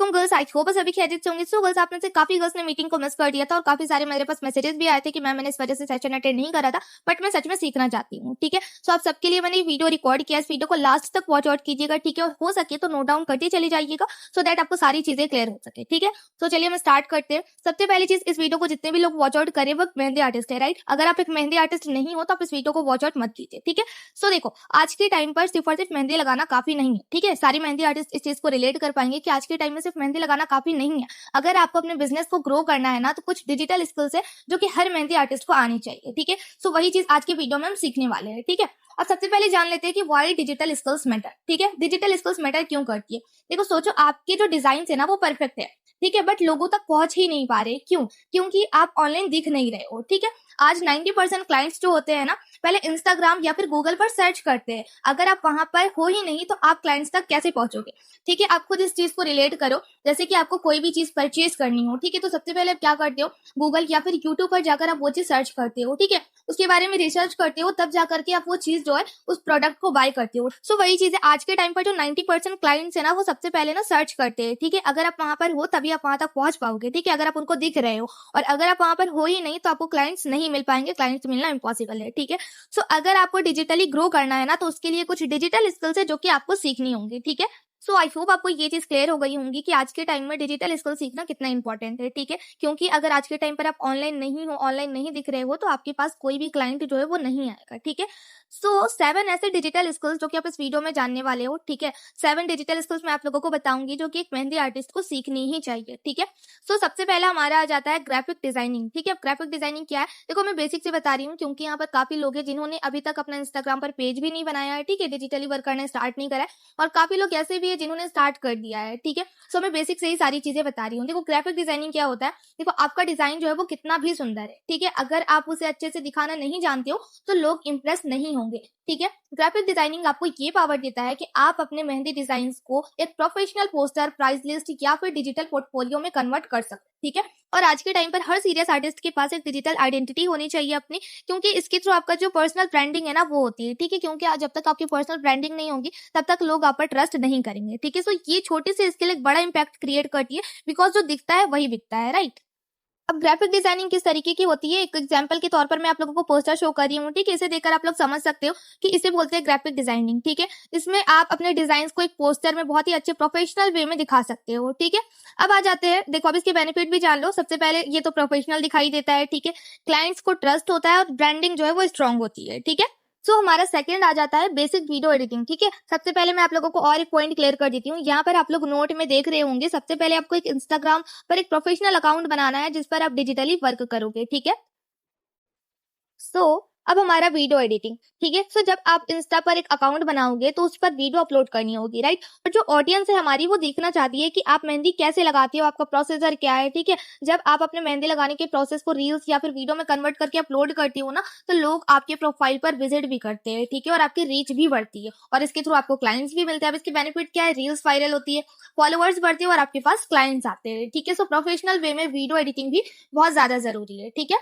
तुम girls I hope सभी खैरियत से होंगे। सो गर्ल्स, आप में से काफी गर्ल्स ने मीटिंग को मिस कर दिया था और काफी सारे मेरे पास मैसेजेस भी आए थे कि मैंने इस वजह से सेशन अटेंड नहीं करा था, बट मैं सच में सीखना चाहती हूँ। ठीक है, सो आप सबके लिए मैंने वीडियो रिकॉर्ड किया, इस वीडियो को लास्ट तक वॉच आउट कीजिएगा। ठीक है, और हो सके तो नोट डाउन करते चली जाइएगा सो दैट आपको सारी चीजें क्लियर हो सके। ठीक है, तो चलिए हम स्टार्ट करते हैं। सबसे पहली चीज, इस वीडियो को जितने भी लोग वॉच आउट करें वो मेहंदी आर्टिस्ट है, राइट। अगर आप एक मेहंदी आर्टिस्ट नहीं हो तो आप इस वीडियो को वॉच आउट मत कीजिए। ठीक है, सो देखो, आज के टाइम पर सिर्फ और सिर्फ मेहंदी लगाना काफी नहीं है। ठीक है, सारी मेहंदी आर्टिस्ट इस चीज को रिलेट कर पाएंगे कि आज के टाइम में सिर्फ मेहंदी लगाना काफी नहीं है। अगर आपको अपने बिजनेस को ग्रो करना है ना, तो कुछ डिजिटल स्किल्स है जो कि हर मेहंदी आर्टिस्ट को आनी चाहिए। ठीक है, सो वही चीज आज के वीडियो में हम सीखने वाले हैं। ठीक है, अब सबसे पहले जान लेते हैं कि व्हाई डिजिटल स्किल्स मैटर। ठीक है, डिजिटल स्किल्स मैटर क्यों करती है। देखो, सोचो आपके जो डिजाइन है ना वो परफेक्ट है, ठीक है, बट लोगों तक पहुंच ही नहीं पा रहे। क्यों? क्योंकि आप ऑनलाइन दिख नहीं रहे हो। ठीक है, आज 90% क्लाइंट्स जो होते हैं ना, पहले इंस्टाग्राम या फिर गूगल पर सर्च करते हैं। अगर आप वहां पर हो ही नहीं तो आप क्लाइंट्स तक कैसे पहुंचोगे। ठीक है, आप खुद इस चीज को रिलेट करो। जैसे कि आपको कोई भी चीज परचेज करनी हो, ठीक है, तो सबसे पहले आप क्या करते हो, गूगल या फिर यूट्यूब पर जाकर आप वो चीज सर्च करते हो। ठीक है, उसके बारे में रिसर्च करते हो, तब जाकर के आप वो चीज जो है उस प्रोडक्ट को बाय करते हो। सो वही चीज है, आज के टाइम पर जो 90% क्लाइंट्स है ना, वो सबसे पहले ना सर्च करते हैं। ठीक है, अगर आप वहां पर हो तभी आप वहां तक पहुंच पाओगे। ठीक है, अगर आप उनको दिख रहे हो, और अगर आप वहां पर हो ही नहीं तो आपको क्लाइंट्स नहीं मिल पाएंगे, क्लाइंट्स मिलना इम्पॉसिबल है। ठीक है, सो अगर आपको डिजिटली ग्रो करना है ना, तो उसके लिए कुछ डिजिटल स्किल्स है जो कि आपको सीखनी होंगी। ठीक है, सो आई होप आपको ये चीज क्लियर हो गई होंगी कि आज के टाइम में डिजिटल स्किल सीखना कितना इंपॉर्टेंट है। ठीक है, क्योंकि अगर आज के टाइम पर आप ऑनलाइन नहीं हो, ऑनलाइन नहीं दिख रहे हो, तो आपके पास कोई भी क्लाइंट जो है वो नहीं आएगा। ठीक है, सो 7 ऐसे डिजिटल स्किल्स जो कि आप इस वीडियो में जानने वाले हो। ठीक है, 7 डिजिटल स्किल्स मैं आप लोगों को बताऊंगी जो कि एक मेहंदी आर्टिस्ट को सीखनी ही चाहिए। ठीक है, सो सबसे पहला हमारा आ जाता है ग्राफिक डिजाइनिंग। ठीक है, ग्राफिक डिजाइनिंग क्या है, देखो मैं बेसिक से बता रही हूँ क्योंकि यहाँ पर काफी लोग हैं जिन्होंने अभी तक अपना इंस्टाग्राम पर पेज भी नहीं बनाया है। ठीक है, डिजिटली वर्क करना स्टार्ट नहीं करा है, और काफी लोग ऐसे भी है जिन्होंने स्टार्ट कर दिया है। ठीक है, सो मैं बेसिक से ही सारी चीजें बता रही हूँ। देखो, ग्राफिक डिजाइनिंग क्या होता है, देखो आपका डिजाइन जो है वो कितना भी सुंदर है, ठीक है, अगर आप उसे अच्छे से दिखाना नहीं जानते हो तो लोग इंप्रेस नहीं होंगे। ठीक है, ग्राफिक डिजाइनिंग आपको ये पावर देता है कि आप अपने मेहंदी डिजाइन को एक प्रोफेशनल पोस्टर, प्राइस लिस्ट या फिर डिजिटल पोर्टफोलियो में कन्वर्ट कर सकते हैं। ठीक है, और आज के टाइम पर हर सीरियस आर्टिस्ट के पास एक डिजिटल आइडेंटिटी होनी चाहिए अपनी, क्योंकि इसके थ्रू आपका जो पर्सनल ब्रांडिंग है ना वो होती है। ठीक है, क्योंकि आज जब तक आपकी पर्सनल ब्रांडिंग नहीं होगी तब तक लोग आप पर ट्रस्ट नहीं करेंगे। ठीक है, सो ये छोटी सी स्किल एक बड़ा इंपैक्ट क्रिएट करती है, बिकॉज जो दिखता है वही बिकता है, राइट। अब ग्राफिक डिजाइनिंग किस तरीके की होती है, एक एग्जांपल के तौर पर मैं आप लोगों को पोस्टर शो कर रही हूँ। ठीक है, इसे देखकर आप लोग समझ सकते हो कि इसे बोलते हैं ग्राफिक डिजाइनिंग। ठीक है, इसमें आप अपने डिजाइन को एक पोस्टर में बहुत ही अच्छे प्रोफेशनल वे में दिखा सकते हो। ठीक है, अब आ जाते हैं, देखो अब इसके बेनिफिट भी जान लो। सबसे पहले ये तो प्रोफेशनल दिखाई देता है। ठीक है, क्लाइंट्स को ट्रस्ट होता है और ब्रांडिंग जो है वो स्ट्रांग होती है। ठीक है, सो हमारा सेकंड आ जाता है बेसिक वीडियो एडिटिंग। ठीक है, सबसे पहले मैं आप लोगों को और एक पॉइंट क्लियर कर देती हूँ। यहाँ पर आप लोग नोट में देख रहे होंगे, सबसे पहले आपको एक इंस्टाग्राम पर एक प्रोफेशनल अकाउंट बनाना है जिस पर आप डिजिटली वर्क करोगे। ठीक है, सो अब हमारा वीडियो एडिटिंग। ठीक है, सो जब आप इंस्टा पर एक अकाउंट बनाओगे तो उस पर वीडियो अपलोड करनी होगी, राइट। और जो ऑडियंस है हमारी वो देखना चाहती है कि आप मेहंदी कैसे लगाती हो, आपका प्रोसेसर क्या है। ठीक है, जब आप अपने मेहंदी लगाने के प्रोसेस को रील्स या फिर वीडियो में कन्वर्ट करके अपलोड करती हो ना, तो लोग आपके प्रोफाइल पर विजिट भी करते हैं। ठीक है, और आपकी रीच भी बढ़ती है और इसके थ्रू आपको क्लाइंट्स भी मिलते हैं। अब इसके बेनिफिट क्या है, रील्स वायरल होती है, फॉलोअर्स बढ़ते हैं और आपके पास क्लाइंट्स आते हैं। ठीक है, सो प्रोफेशनल वे में वीडियो एडिटिंग भी बहुत ज्यादा जरूरी है। ठीक है,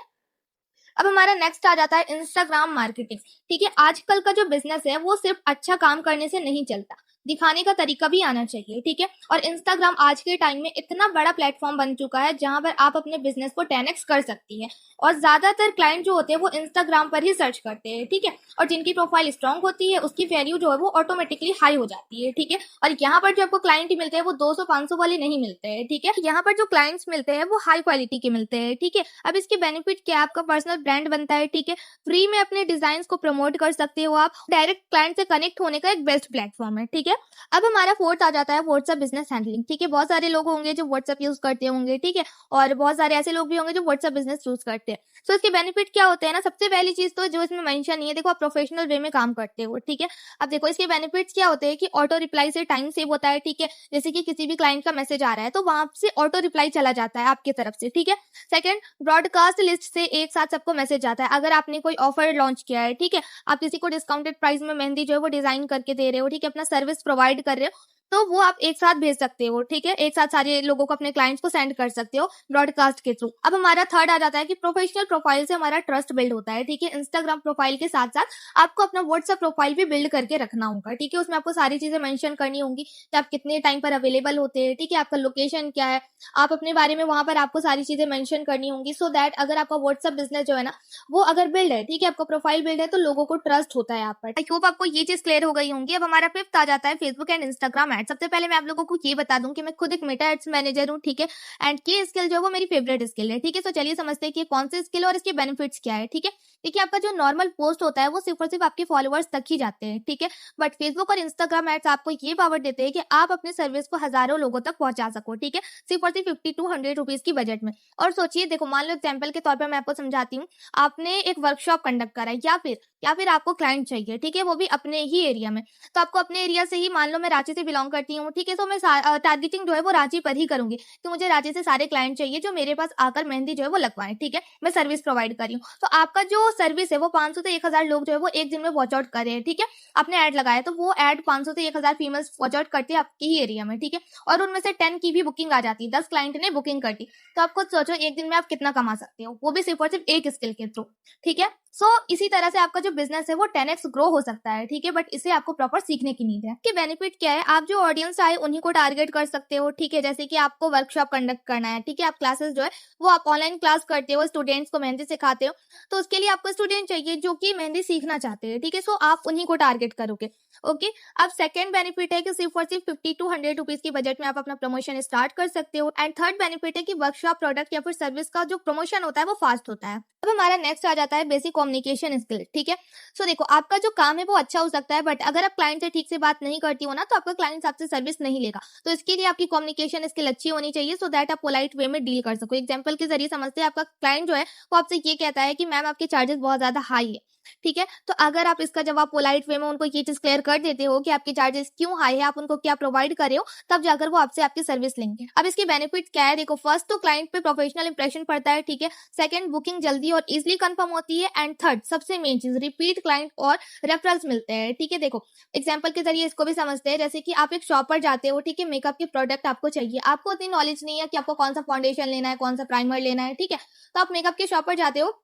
अब हमारा नेक्स्ट आ जाता है इंस्टाग्राम मार्केटिंग। ठीक है, आजकल का जो बिजनेस है वो सिर्फ अच्छा काम करने से नहीं चलता, दिखाने का तरीका भी आना चाहिए। ठीक है, और इंस्टाग्राम आज के टाइम में इतना बड़ा प्लेटफॉर्म बन चुका है जहां पर आप अपने बिजनेस को 10x कर सकती है, और ज्यादातर क्लाइंट जो होते हैं वो इंस्टाग्राम पर ही सर्च करते हैं। ठीक है, और जिनकी प्रोफाइल स्ट्रांग होती है उसकी वैल्यू जो है वो ऑटोमेटिकली हाई हो जाती है। ठीक है, और यहाँ पर जो आपको क्लाइंट मिलते हैं वो 200-500 वाले नहीं मिलते हैं। ठीक है, यहाँ पर जो क्लाइंट्स मिलते हैं वो हाई क्वालिटी के मिलते हैं। ठीक है, अब इसके बेनिफिट क्या है, आपका पर्सनल ब्रांड बनता है। ठीक है, फ्री में अपने डिजाइन को प्रमोट कर सकते हो आप, डायरेक्ट क्लाइंट से कनेक्ट होने का एक बेस्ट प्लेटफॉर्म है। ठीक है, अब हमारा फोर्थ आ जाता है व्हाट्सएप बिजनेस हैंडलिंग। ठीक है, बहुत सारे लोग होंगे जो व्हाट्सएप यूज करते होंगे। ठीक है, और बहुत सारे ऐसे लोग भी होंगे जो व्हाट्सएप बिजनेस यूज करते हैं। सो इसके बेनिफिट क्या होते हैं ना, सबसे पहली चीज तो जो इसमें मेंशन नहीं है, देखो आप प्रोफेशनल वे में काम करते हो। ठीक है, अब देखो इसके बेनिफिट्स क्या होते हैं कि ऑटो रिप्लाई से टाइम सेव होता है। ठीक है, जैसे कि किसी भी क्लाइंट का मैसेज आ रहा है तो वहां से ऑटो रिप्लाई चला जाता है आपकी तरफ से। ठीक है, सेकंड, ब्रॉडकास्ट लिस्ट से एक साथ सबको मैसेज आता है। अगर आपने कोई ऑफर लॉन्च किया है, ठीक है, आप किसी को डिस्काउंटेड प्राइस में मेहंदी जो है वो डिजाइन करके दे रहे हो, ठीक है, अपना सर्विस प्रोवाइड कर रहे हो, तो वो आप एक साथ भेज सकते हो, ठीक है, एक साथ सारे लोगों को, अपने क्लाइंट्स को सेंड कर सकते हो ब्रॉडकास्ट के थ्रू। अब हमारा थर्ड आ जाता है कि प्रोफेशनल प्रोफाइल से हमारा ट्रस्ट बिल्ड होता है, ठीक है। इंस्टाग्राम प्रोफाइल के साथ साथ आपको अपना व्हाट्सएप प्रोफाइल भी बिल्ड करके रखना होगा, ठीक है। उसमें आपको सारी चीजें मेंशन करनी होंगी कि आप कितने टाइम पर अवेलेबल होते हैं, ठीक है, आपका लोकेशन क्या है, आप अपने बारे में वहां पर आपको सारी चीजें मेंशन करनी होंगी, सो दैट अगर आपका व्हाट्सएप बिजनेस जो है ना वो अगर बिल्ड है, ठीक है, आपका प्रोफाइल बिल्ड है, तो लोगों को ट्रस्ट होता है आप पर। आई होप आपको ये चीज क्लियर हो गई होंगी। अब हमारा फिफ्थ आ जाता है फेसबुक एंड इंस्टाग्राम एड। सबसे पहले मैं आप लोगों को ये बता दूं कि मैं खुद एक मेटा एड्स मैनेजर हूँ, ठीक है, एंड ये स्किल जो है वो मेरी फेवरेट स्किल है, ठीक है। तो चलिए समझते हैं कि कौन सी स्किल और इसके बेनिफिट्स क्या है, ठीक है। देखिए, आपका जो नॉर्मल पोस्ट होता है वो सिर्फ और सिर्फ आपके फॉलोअर्स तक ही जाते हैं, ठीक है, बट फेसबुक और इंस्टाग्राम एड्स आपको ये पावर देते हैं कि आप अपने सर्विस को हजारों लोगों तक पहुंचा सको, ठीक है, सिर्फ और सिर्फ 50 to 100 रुपीज की बजट में। और सोचिए, देखो, मान लो एग्जाम्पल के तौर पर मैं आपको समझाती हूँ, आपने एक वर्कशॉप कंडक्ट करा है, या फिर आपको क्लाइंट चाहिए, ठीक है, वो भी अपने ही एरिया में। तो आपको अपने एरिया से ही, मान लो मैं रांची से बिलोंग करती हूँ, ठीक है, तो मैं टारगेटिंग जो है वो रांची पर ही करूंगी कि मुझे रांची से सारे क्लाइंट चाहिए जो मेरे पास आकर मेहंदी जो है वो लगवाएं, ठीक है, मैं सर्विस प्रोवाइड कर रही हूँ। तो आपका जो सर्विस है वो 500 से 1000 लोग जो है वो एक दिन में वॉच आउट कर रहे हैं, ठीक है, आपने ऐड लगाया तो वो ऐड 500 से 1000 फीमेल्स वॉच आउट करती है आपकी ही एरिया में, ठीक है, और उनमें से 10 की भी बुकिंग आ जाती है, 10 क्लाइंट ने बुकिंग कर दी। तो आप खुद सोचो एक दिन में आप कितना कमा सकते हो, वो भी सिर्फ और सिर्फ एक स्किल के थ्रू, ठीक है। सो इसी तरह से आपका जो बिजनेस है वो 10x ग्रो हो सकता है, ठीक है, बट इसे आपको प्रॉपर सीखने की नीड है। कि बेनिफिट क्या है, आप जो ऑडियंस आए उन्हीं को टारगेट कर सकते हो, ठीक है, जैसे कि आपको वर्कशॉप कंडक्ट करना है, ठीक है, आप क्लासेस जो है वो आप ऑनलाइन क्लास करते हो, स्टूडेंट्स को मेहंदी सिखाते हो, तो उसके लिए आपको स्टूडेंट चाहिए जो कि मेहंदी सीखना चाहते हैं, ठीक है, सो आप उन्हीं को टारगेट करोगे। ओके, अब सेकंड बेनिफिट है कि सिर्फ और सिर्फ 50 to 100 रुपीज की बजट में आप अपना प्रमोशन स्टार्ट कर सकते हो। एंड थर्ड बेनिफिट है कि वर्कशॉप प्रोडक्ट या फिर सर्विस का जो प्रमोशन होता है वो फास्ट होता है। अब हमारा नेक्स्ट आ जाता है बेसिक कम्युनिकेशन स्किल, ठीक है। सो देखो, आपका जो काम है वो अच्छा हो सकता है, बट अगर आप क्लाइंट से ठीक से बात नहीं करती हो ना तो आपका क्लाइंट आपसे सर्विस नहीं लेगा। तो इसके लिए आपकी कम्युनिकेशन स्किल अच्छी होनी चाहिए, सो दैट आप पोलाइट वे में डील कर सको। एग्जाम्पल के जरिए समझते हैं, आपका क्लाइंट जो है वो आपसे ये कहता है कि मैम आपके चार्जेस बहुत ज्यादा हाई है, ठीक है, तो अगर आप इसका जवाब पोलाइट वे में उनको ये चीज क्लियर कर देते हो कि आपके चार्जेस क्यों हाई है, आप उनको क्या प्रोवाइड कर रहे हो, तब जाकर वो आपसे आपकी सर्विस लेंगे। अब इसके बेनिफिट क्या है, देखो, फर्स्ट तो क्लाइंट पे प्रोफेशनल इंप्रेशन पड़ता है, ठीक है, सेकंड बुकिंग जल्दी और इजिली कंफर्म होती है, एंड थर्ड सबसे मेन चीज रिपीट क्लाइंट और रेफरल्स मिलते हैं, ठीक है। देखो, एग्जाम्पल के जरिए इसको भी समझते हैं, जैसे कि आप एक शॉप पर जाते हो, ठीक है, मेकअप के प्रोडक्ट आपको चाहिए, आपको उतनी नॉलेज नहीं है कि आपको कौन सा फाउंडेशन लेना है, कौन सा प्राइमर लेना है, ठीक है, तो आप मेकअप के शॉप पर जाते हो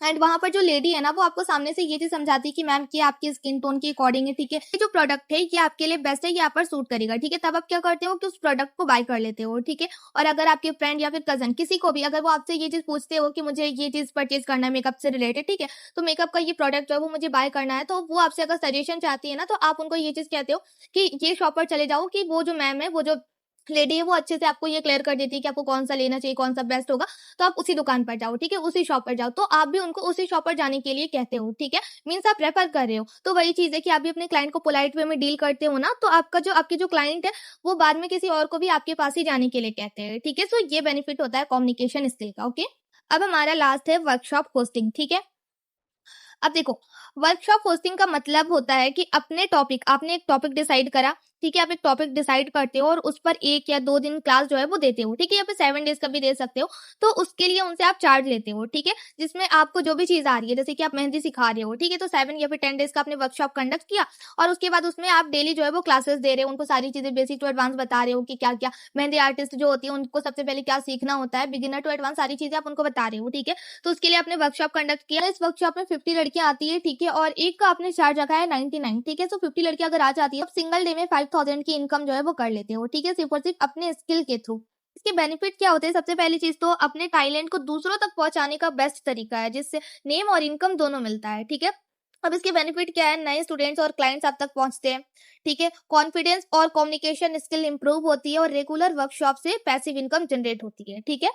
एंड वहां पर जो लेडी है ना वो आपको सामने से ये चीज समझाती है कि मैम ये आपकी स्किन टोन के अकॉर्डिंग है, ठीक है, ये जो प्रोडक्ट है ये आपके लिए बेस्ट है, ये आप पर सूट करेगा, ठीक है, तब आप क्या करते हो कि उस प्रोडक्ट को बाय कर लेते हो, ठीक है। और अगर आपके फ्रेंड या फिर कजन किसी को भी अगर वो आपसे ये चीज पूछते हो कि मुझे ये चीज परचेज करना है मेकअप से रिलेटेड, ठीक है, तो मेकअप का ये प्रोडक्ट जो है वो मुझे बाय करना है, तो वो आपसे अगर सजेशन चाहती है ना तो आप उनको ये चीज कहते हो कि ये शॉप पर चले जाओ, कि वो जो मैम है, वो जो लेडी है, वो अच्छे से आपको ये क्लियर कर देती है कि आपको कौन सा लेना चाहिए, कौन सा बेस्ट होगा, तो आप उसी दुकान पर जाओ, ठीक है, उसी शॉप पर जाओ, तो आप भी उनको उसी शॉप पर जाने के लिए कहते हो, ठीक है, मीन्स आप रेफर कर रहे हो। तो वही चीज है कि आप भी अपने क्लाइंट को पोलाइट वे में डील करते हो ना, तो आपके जो क्लाइंट है वो बाद में किसी और को भी आपके पास ही जाने के लिए कहते हैं, ठीक है। सो ये बेनिफिट होता है कम्युनिकेशन स्किल का। ओके, अब हमारा लास्ट है वर्कशॉप होस्टिंग, ठीक है। अब देखो, वर्कशॉप होस्टिंग का मतलब होता है कि आपने एक टॉपिक डिसाइड करा, ठीक है, आप एक टॉपिक डिसाइड करते हो और उस पर 1 या 2 दिन क्लास जो है वो देते हो, ठीक है, या फिर 7 डेज का भी दे सकते हो, तो उसके लिए उनसे आप चार्ज लेते हो, ठीक है, जिसमें आपको जो भी चीज आ रही है, जैसे कि आप मेहंदी सिखा रहे हो, ठीक है, तो 7 या फिर 10 डेज का आपने वर्कशॉप कंडक्ट किया और उसके बाद उसमें आप डेली जो है वो क्लासेस दे रहे हो, उनको सारी चीजें बेसिक टू एडवांस बता रहे हो कि क्या क्या मेहंदी आर्टिस्ट जो होती है उनको सबसे पहले क्या सीखना होता है, बिगिनर टू एडवांस सारी चीजें आप उनको बता रहे हो, ठीक है। तो उसके लिए आपने वर्कशॉप कंडक्ट किया, इस वर्कशॉप में 50 लड़कियां आती है, ठीक है, और एक का आपने चार्ज रखा है 99, ठीक है, सो 50 लड़कियां अगर आ जाती है, आप सिंगल डे में 5000 की इनकम जो है वो कर लेते हो, ठीक है, सिर्फ और सिर्फ अपने स्किल के थ्रू। इसके बेनिफिट क्या होते हैं, सबसे पहली चीज तो अपने टैलेंट को दूसरों तक पहुंचाने का बेस्ट तरीका है, जिससे नेम और इनकम दोनों मिलता है, ठीक है। अब इसके बेनिफिट क्या है, नए स्टूडेंट्स और क्लाइंट्स आप तक पहुंचते हैं, ठीक है, कॉन्फिडेंस और कम्युनिकेशन स्किल इंप्रूव होती है और रेगुलर वर्कशॉप से पैसिव इनकम जनरेट होती है, ठीक है।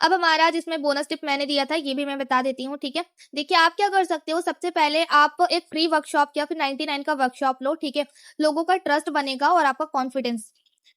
अब हमारा जिसमें बोनस टिप मैंने दिया था ये भी मैं बता देती हूँ, ठीक है। देखिए, आप क्या कर सकते हो, सबसे पहले आप एक फ्री वर्कशॉप या फिर 99 का वर्कशॉप लो, ठीक है, लोगों का ट्रस्ट बनेगा और आपका कॉन्फिडेंस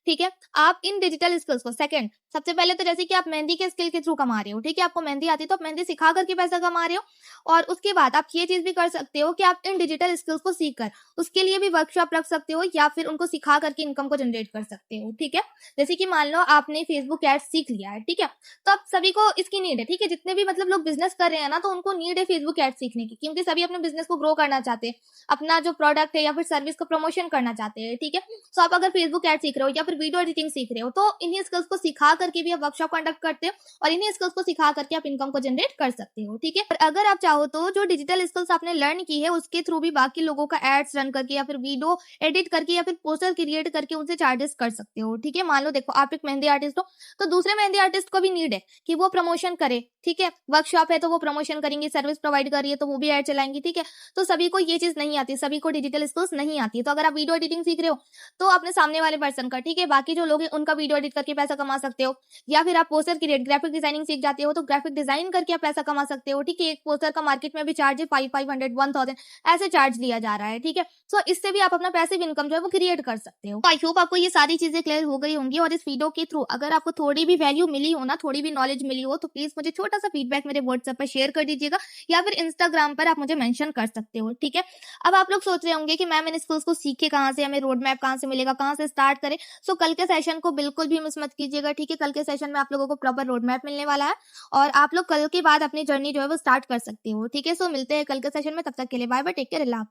ठीक है। आप इन डिजिटल स्किल्स को सेकंड, सबसे पहले तो जैसे कि आप मेहंदी के स्किल के थ्रू कमा रहे हो, ठीक है, आपको मेहंदी आती है तो आप मेहंदी सिखा करके पैसा कमा रहे हो। और उसके बाद आप ये चीज भी कर सकते हो कि आप इन डिजिटल स्किल्स को सीख कर उसके लिए भी वर्कशॉप रख सकते हो या फिर उनको सिखा करके इनकम को जनरेट कर सकते हो। ठीक है, जैसे कि मान लो आपने फेसबुक एड्स सीख लिया है, ठीक है, तो अब सभी को इसकी नीड है। ठीक है, जितने भी मतलब लोग बिजनेस कर रहे हैं ना, तो उनको नीड है फेसबुक एड्स सीखने की, क्योंकि सभी अपने बिजनेस को ग्रो करना चाहते हैं, अपना जो प्रोडक्ट है या फिर सर्विस को प्रमोशन करना चाहते हैं। ठीक है, तो आप अगर फेसबुक एड सीख रहे हो या फिर वीडियो एडिटिंग सीख रहे हो, तो इन्हीं स्किल्स को सिखा करके भी आप वर्कशॉप कंडक्ट करते हो और इन्हीं स्किल्स को सिखा करके आप इनकम को जनरेट कर सकते हो। ठीक है, और अगर आप चाहो तो जो डिजिटल स्किल्स आपने लर्न की है उसके थ्रू भी बाकी लोगों का एड्स रन करके या फिर वीडियो एडिट करके या फिर पोस्टर क्रिएट करके उनसे चार्जेस कर सकते हो। ठीक है, मान लो देखो आप एक मेहंदी आर्टिस्ट हो, तो दूसरे मेहंदी आर्टिस्ट को भी नीड है कि वो प्रमोशन करे। ठीक है, वर्कशॉप है तो वो प्रमोशन करेंगे, सर्विस प्रोवाइड कर रही है तो वो भी एड चलाएंगी। ठीक है, तो सभी को ये चीज नहीं आती, सभी को डिजिटल स्किल्स नहीं आती है। तो अगर आप वीडियो एडिटिंग सीख रहे हो तो अपने सामने वाले पर्सन का, ठीक है, बाकी जो लोग हैं उनका वीडियो एडिट करके पैसा कमा सकते हो। या फिर आप पोस्टर क्रिएट ग्राफिक डिजाइनिंग सीख जाते हो तो ग्राफिक डिजाइन करके आप पैसा कमा सकते हो। ठीक है, एक पोस्टर का मार्केट में भी चार्ज है 500 1000 ऐसे चार्ज लिया जा रहा है। ठीक है, सो इससे भी आप अपना पैसिव इनकम जो है वो क्रिएट कर सकते हो। आई होप आपको ये सारी चीजें क्लियर हो गई होंगी और इस वीडियो के थ्रू अगर आपको थोड़ी भी वैल्यू मिली हो ना, थोड़ी भी नॉलेज मिली हो, तो प्लीज मुझे छोटा सा फीडबैक मेरे व्हाट्सएप पर शेयर कर दीजिएगा या फिर इंस्टाग्राम पर आप मुझे मेंशन कर सकते हो। ठीक है, अब आप लोग सोच रहे होंगे कि मैम इन स्किल्स को सीखे कहाँ से, हमें रोड मैप कहाँ से मिलेगा, कहाँ से स्टार्ट करें। सो कल के सेशन को बिल्कुल भी मिस मत कीजिएगा। ठीक है, कल के सेशन में आप लोगों को प्रॉपर रोड मैप मिलने वाला है और आप लोग कल के बाद अपनी जर्नी जो है वो स्टार्ट कर सकते हो। ठीक है, सो मिलते हैं कल के सेशन में, तब तक के लिए बाय बाय, टेक केयर, अल्लाह हाफिज़।